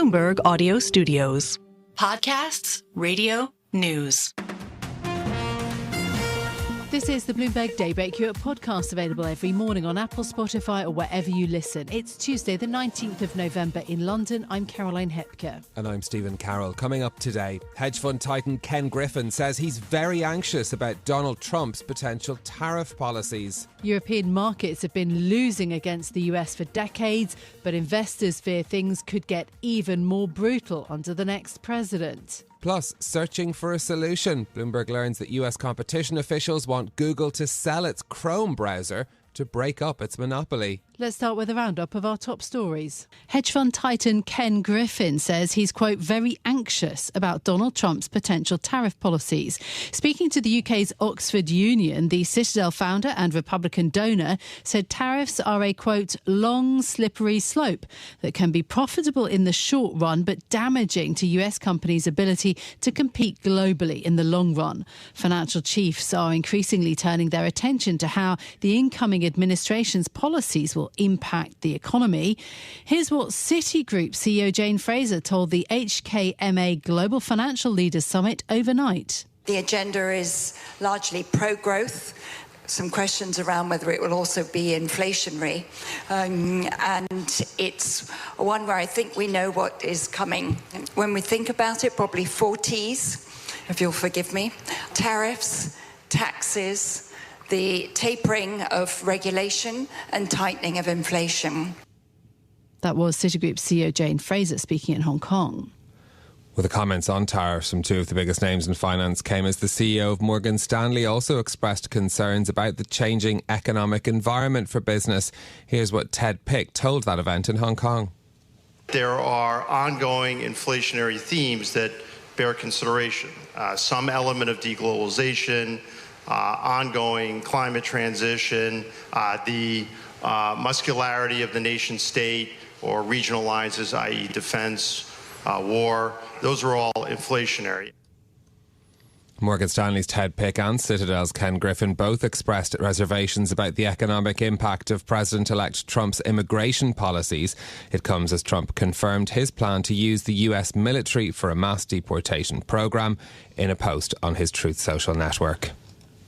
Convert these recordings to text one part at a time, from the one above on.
Bloomberg Audio Studios. Podcasts, radio, news. This is the Bloomberg Daybreak, your podcast available every morning on Apple, Spotify or wherever you listen. It's Tuesday, the 19th of November in London. I'm Caroline Hepker. And I'm Stephen Carroll. Coming up today, hedge-fund titan Ken Griffin says he's very anxious about Donald Trump's potential tariff policies. European markets have been losing against the US for decades, but investors fear things could get even more brutal under the next president. Plus, searching for a solution. Bloomberg learns that US competition officials want Google to sell its Chrome browser to break up its monopoly. Let's start with a roundup of our top stories. Hedge fund titan Ken Griffin says he's, quote, very anxious about Donald Trump's potential tariff policies. Speaking to the UK's Oxford Union, the Citadel founder and Republican donor said tariffs are a, quote, long, slippery slope that can be profitable in the short run but damaging to US companies' ability to compete globally in the long run. Financial chiefs are increasingly turning their attention to how the incoming administration's policies will impact the economy. Here's what Citigroup CEO Jane Fraser told the HKMA Global Financial Leaders Summit overnight. The agenda is largely pro-growth. Some questions around whether it will also be inflationary. And it's one where I think we know what is coming. When we think about it, probably 4 T's, if you'll forgive me. Tariffs, taxes, the tapering of regulation and tightening of inflation. That was Citigroup CEO Jane Fraser speaking in Hong Kong. Well, the comments on tariffs from two of the biggest names in finance came as the CEO of Morgan Stanley also expressed concerns about the changing economic environment for business. Here's what Ted Pick told that event in Hong Kong. There are ongoing inflationary themes that bear consideration. Some element of deglobalization, ongoing climate transition, the muscularity of the nation state or regional alliances, i.e. defense, war, those are all inflationary. Morgan Stanley's Ted Pick and Citadel's Ken Griffin both expressed reservations about the economic impact of President-elect Trump's immigration policies. It comes as Trump confirmed his plan to use the US military for a mass deportation program in a post on his Truth Social network.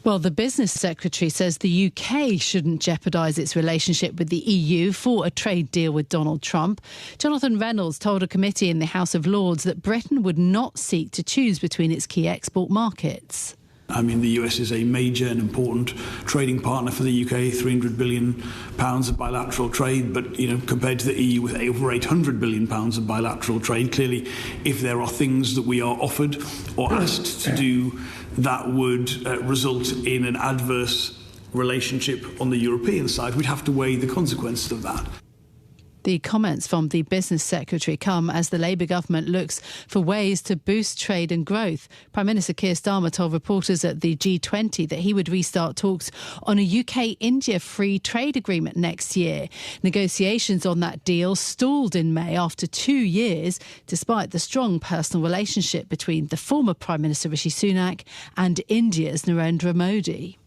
Well, the business secretary says the UK shouldn't jeopardise its relationship with the EU for a trade deal with Donald Trump. Jonathan Reynolds told a committee in the House of Lords that Britain would not seek to choose between its key export markets. I mean, the US is a major and important trading partner for the UK, £300 billion of bilateral trade. But, compared to the EU with over £800 billion of bilateral trade, clearly, if there are things that we are offered or asked to do that would result in an adverse relationship on the European side, we'd have to weigh the consequences of that. The comments from the business secretary come as the Labour government looks for ways to boost trade and growth. Prime Minister Keir Starmer told reporters at the G20 that he would restart talks on a UK-India free trade agreement next year. Negotiations on that deal stalled in May after 2 years, despite the strong personal relationship between the former Prime Minister Rishi Sunak and India's Narendra Modi.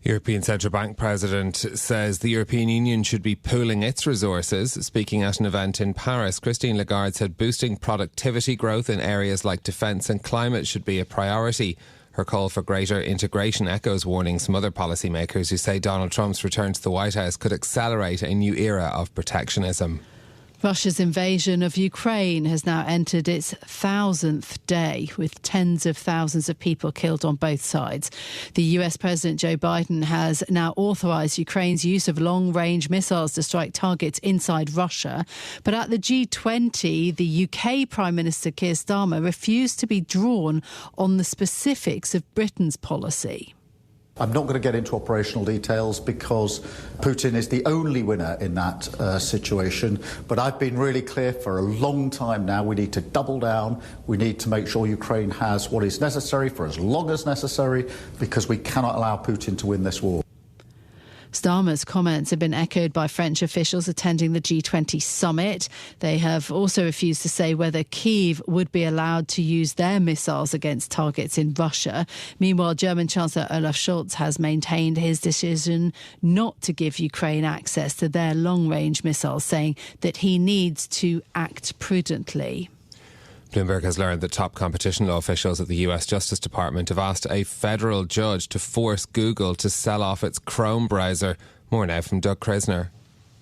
European Central Bank President says the European Union should be pooling its resources. Speaking at an event in Paris, Christine Lagarde said boosting productivity growth in areas like defence and climate should be a priority. Her call for greater integration echoes warnings from other policymakers who say Donald Trump's return to the White House could accelerate a new era of protectionism. Russia's invasion of Ukraine has now entered its 1,000th day, with tens of thousands of people killed on both sides. The US President Joe Biden has now authorised Ukraine's use of long-range missiles to strike targets inside Russia. But at the G20, the UK Prime Minister Keir Starmer refused to be drawn on the specifics of Britain's policy. I'm not going to get into operational details because Putin is the only winner in that situation. But I've been really clear for a long time now. We need to double down. We need to make sure Ukraine has what is necessary for as long as necessary, because we cannot allow Putin to win this war. Starmer's comments have been echoed by French officials attending the G20 summit. They have also refused to say whether Kyiv would be allowed to use their missiles against targets in Russia. Meanwhile, German Chancellor Olaf Scholz has maintained his decision not to give Ukraine access to their long-range missiles, saying that he needs to act prudently. Bloomberg has learned that top competition law officials at the US Justice Department have asked a federal judge to force Google to sell off its Chrome browser. More now from Doug Krisner.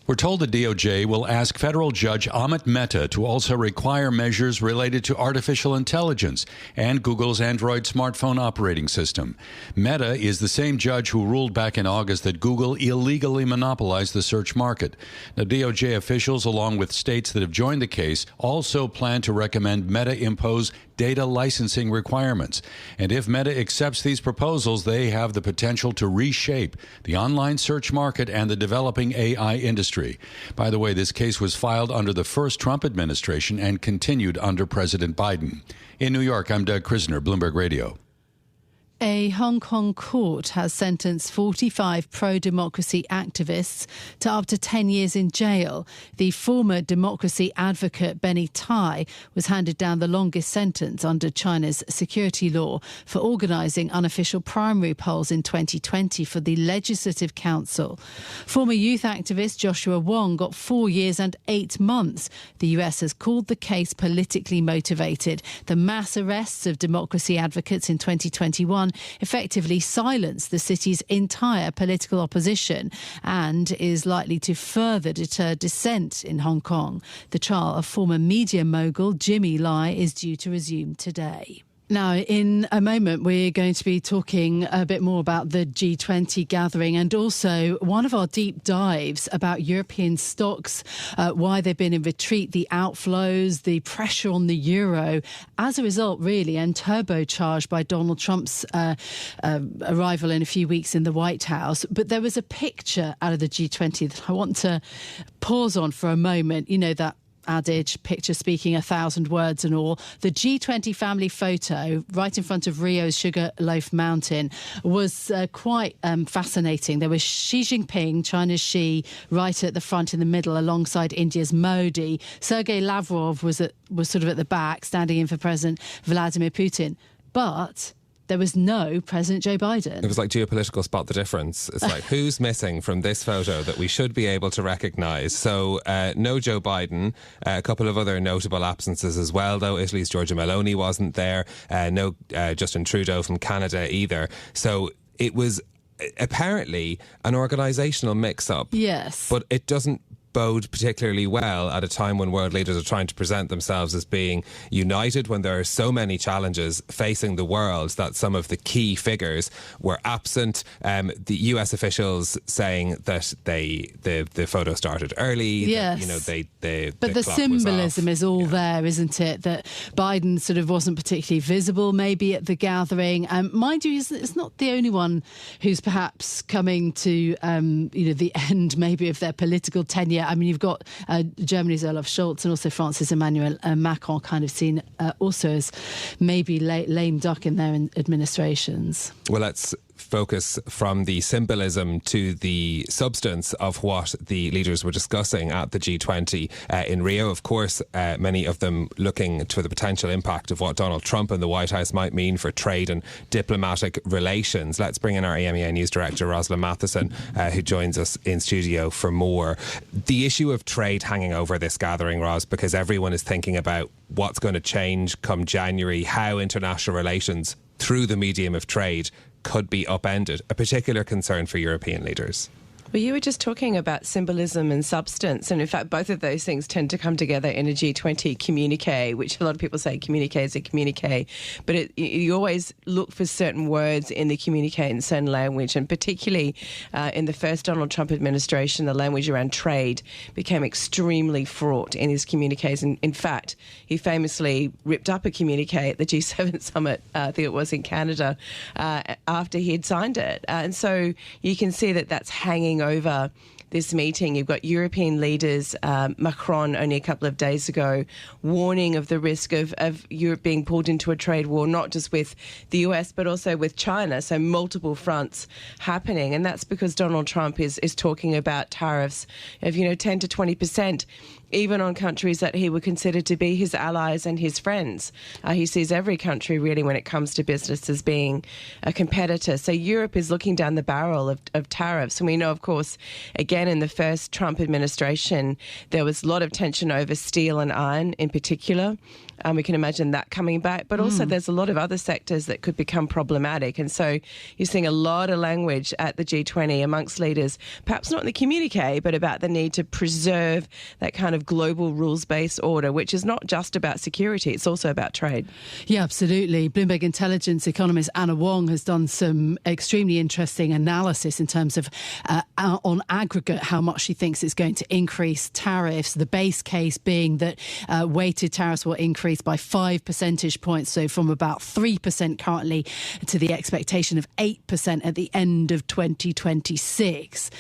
We're told the DOJ will ask federal judge Amit Mehta to also require measures related to artificial intelligence and Google's Android smartphone operating system. Mehta is the same judge who ruled back in August that Google illegally monopolized the search market. Now, DOJ officials, along with states that have joined the case, also plan to recommend Meta impose data licensing requirements. And if Meta accepts these proposals, they have the potential to reshape the online search market and the developing AI industry. By the way, this case was filed under the first Trump administration and continued under President Biden. In New York, I'm Doug Krisner, Bloomberg Radio. A Hong Kong court has sentenced 45 pro-democracy activists to up to 10 years in jail. The former democracy advocate Benny Tai was handed down the longest sentence under China's security law for organising unofficial primary polls in 2020 for the Legislative Council. Former youth activist Joshua Wong got 4 years and 8 months. The US has called the case politically motivated. The mass arrests of democracy advocates in 2021 effectively silenced the city's entire political opposition and is likely to further deter dissent in Hong Kong. The trial of former media mogul Jimmy Lai is due to resume today. Now, in a moment, we're going to be talking a bit more about the G20 gathering and also one of our deep dives about European stocks, why they've been in retreat, the outflows, the pressure on the euro as a result, really, and turbocharged by Donald Trump's arrival in a few weeks in the White House. But there was a picture out of the G20 that I want to pause on for a moment. You know, that adage, picture speaking 1,000 words and all. The G20 family photo right in front of Rio's Sugarloaf Mountain was quite fascinating. There was Xi Jinping, China's Xi, right at the front in the middle alongside India's Modi. Sergei Lavrov was sort of at the back, standing in for President Vladimir Putin. But there was no President Joe Biden. It was like geopolitical spot the difference. It's like, who's missing from this photo that we should be able to recognise? So no Joe Biden, a couple of other notable absences as well, though. Italy's Giorgia Meloni wasn't there. No Justin Trudeau from Canada either. So it was apparently an organisational mix-up. Yes. But it doesn't bode particularly well at a time when world leaders are trying to present themselves as being united, when there are so many challenges facing the world that some of the key figures were absent. The US officials saying that the photo started early. Yes. But the symbolism is all there, isn't it? That Biden sort of wasn't particularly visible maybe at the gathering. Mind you, it's not the only one who's perhaps coming to the end maybe of their political tenure. I mean, you've got Germany's Olaf Scholz and also France's Emmanuel Macron kind of seen also as maybe lame duck in their administrations. Well, let's focus from the symbolism to the substance of what the leaders were discussing at the G20 in Rio. Of course, many of them looking to the potential impact of what Donald Trump and the White House might mean for trade and diplomatic relations. Let's bring in our EMEA News Director, Rosalind Matheson, who joins us in studio for more. The issue of trade hanging over this gathering, Ros, because everyone is thinking about what's going to change come January, how international relations through the medium of trade could be upended, a particular concern for European leaders. Well, you were just talking about symbolism and substance, and in fact both of those things tend to come together in a G20 communique, which a lot of people say communique is a communique, but you always look for certain words in the communique in certain language, and particularly in the first Donald Trump administration, the language around trade became extremely fraught in his communiques. And in fact, he famously ripped up a communique at the G7 summit, I think it was in Canada, after he had signed it. And so you can see that that's hanging over this meeting. You've got European leaders, Macron only a couple of days ago, warning of the risk of Europe being pulled into a trade war, not just with the US, but also with China. So multiple fronts happening. And that's because Donald Trump is talking about tariffs of, 10 to 20%. Even on countries that he would consider to be his allies and his friends. He sees every country, really, when it comes to business as being a competitor. So Europe is looking down the barrel of tariffs. And we know, of course, again, in the first Trump administration, there was a lot of tension over steel and iron in particular. We can imagine that coming back. But also there's a lot of other sectors that could become problematic. And so you're seeing a lot of language at the G20 amongst leaders, perhaps not in the communique, but about the need to preserve that kind of global rules-based order, which is not just about security, it's also about trade. Yeah, absolutely. Bloomberg intelligence economist Anna Wong has done some extremely interesting analysis in terms of, on aggregate, how much she thinks it's going to increase tariffs. The base case being that weighted tariffs will increase by 5 percentage points, so from about 3% currently to the expectation of 8% at the end of 2026.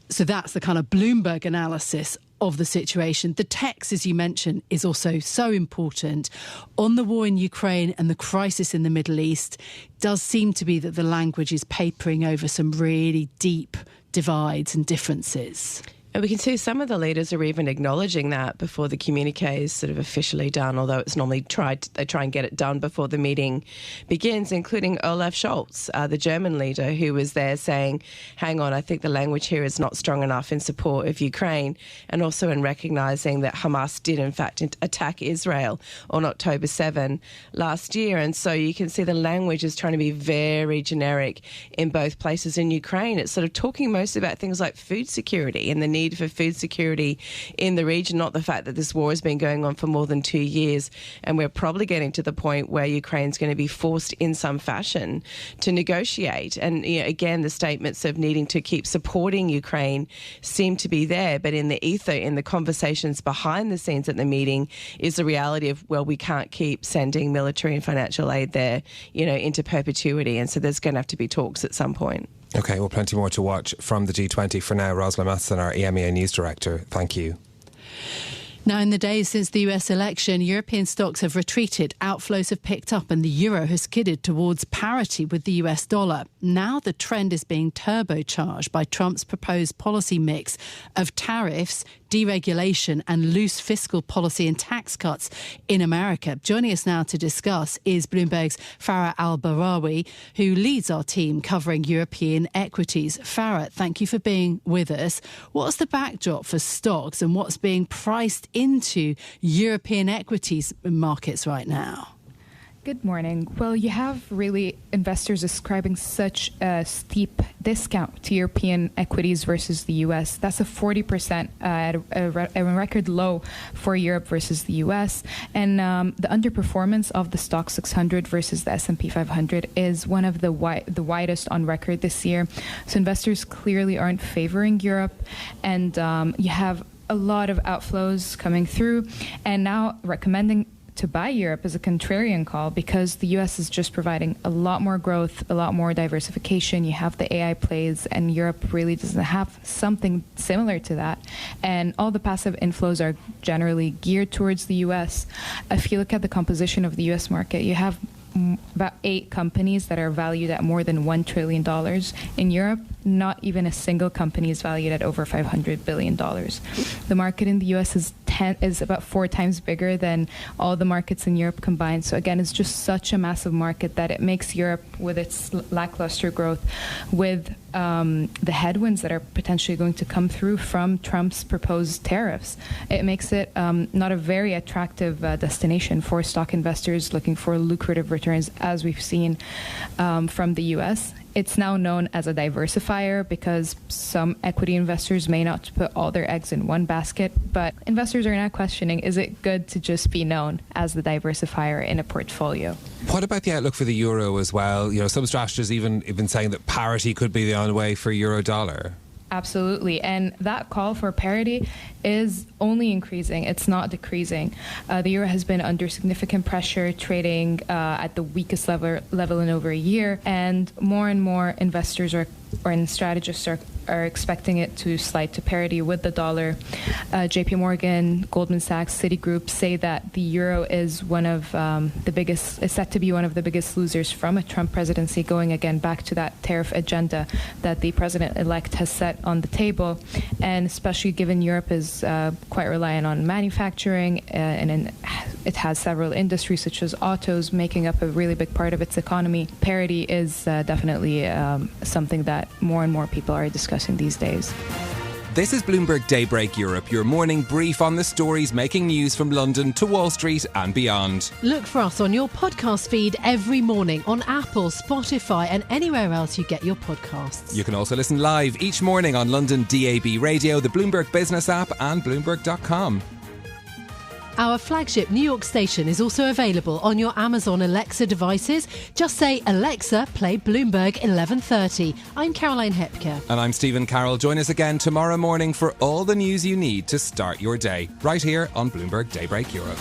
So that's the kind of Bloomberg analysis of the situation. The text, as you mentioned, is also so important. On the war in Ukraine and the crisis in the Middle East, does seem to be that the language is papering over some really deep divides and differences. And we can see some of the leaders are even acknowledging that before the communique is sort of officially done, although it's normally they try and get it done before the meeting begins, including Olaf Scholz, the German leader, who was there saying, hang on, I think the language here is not strong enough in support of Ukraine, and also in recognising that Hamas did in fact attack Israel on October 7 last year. And so you can see the language is trying to be very generic in both places. In Ukraine, it's sort of talking mostly about things like food security and the need for food security in the region, not the fact that this war has been going on for more than 2 years. And we're probably getting to the point where Ukraine's going to be forced in some fashion to negotiate. And again, the statements of needing to keep supporting Ukraine seem to be there. But in the ether, in the conversations behind the scenes at the meeting, is the reality of, well, we can't keep sending military and financial aid there, into perpetuity. And so there's going to have to be talks at some point. OK, well, plenty more to watch from the G20. For now, Rosalind Matheson, our EMEA News Director, thank you. Now, in the days since the US election, European stocks have retreated, outflows have picked up and the euro has skidded towards parity with the US dollar. Now the trend is being turbocharged by Trump's proposed policy mix of tariffs, deregulation and loose fiscal policy and tax cuts in America. Joining us now to discuss is Bloomberg's Farah Al-Barawi, who leads our team covering European equities. Farah, thank you for being with us. What's the backdrop for stocks and what's being priced into European equities markets right now? Good morning. Well, you have really investors ascribing such a steep discount to European equities versus the U.S. That's a 40% at a record low for Europe versus the U.S. And the underperformance of the Stoxx 600 versus the S&P 500 is one of the widest on record this year. So investors clearly aren't favoring Europe. And you have a lot of outflows coming through and now recommending to buy Europe is a contrarian call because the U.S. is just providing a lot more growth, a lot more diversification. You have the AI plays, and Europe really doesn't have something similar to that. And all the passive inflows are generally geared towards the U.S. If you look at the composition of the U.S. market, you have about 8 companies that are valued at more than $1 trillion. In Europe, not even a single company is valued at over $500 billion. The market in the U.S. is about 4 times bigger than all the markets in Europe combined. So again, it's just such a massive market that it makes Europe, with its lackluster growth, with the headwinds that are potentially going to come through from Trump's proposed tariffs, it makes it not a very attractive destination for stock investors looking for lucrative returns, as we've seen from the U.S. It's now known as a diversifier because some equity investors may not put all their eggs in one basket, but investors are now questioning, is it good to just be known as the diversifier in a portfolio? What about the outlook for the euro as well? Some strategists even saying that parity could be on the way for euro dollar. Absolutely. And that call for parity is only increasing. It's not decreasing. The euro has been under significant pressure, trading at the weakest level in over a year. And more investors and strategists are are expecting it to slide to parity with the dollar. JP Morgan, Goldman Sachs, Citigroup say that the euro is is set to be one of the biggest losers from a Trump presidency, going again back to that tariff agenda that the president-elect has set on the table. And especially given Europe is quite reliant on manufacturing, and it has several industries such as autos making up a really big part of its economy, parity is definitely something that more and more people are discussing these days. This is Bloomberg Daybreak Europe, your morning brief on the stories making news from London to Wall Street and beyond. Look for us on your podcast feed every morning on Apple, Spotify and anywhere else you get your podcasts. You can also listen live each morning on London DAB Radio, the Bloomberg Business app and Bloomberg.com. Our flagship New York station is also available on your Amazon Alexa devices. Just say, Alexa, play Bloomberg 1130. I'm Caroline Hepker. And I'm Stephen Carroll. Join us again tomorrow morning for all the news you need to start your day, right here on Bloomberg Daybreak Europe.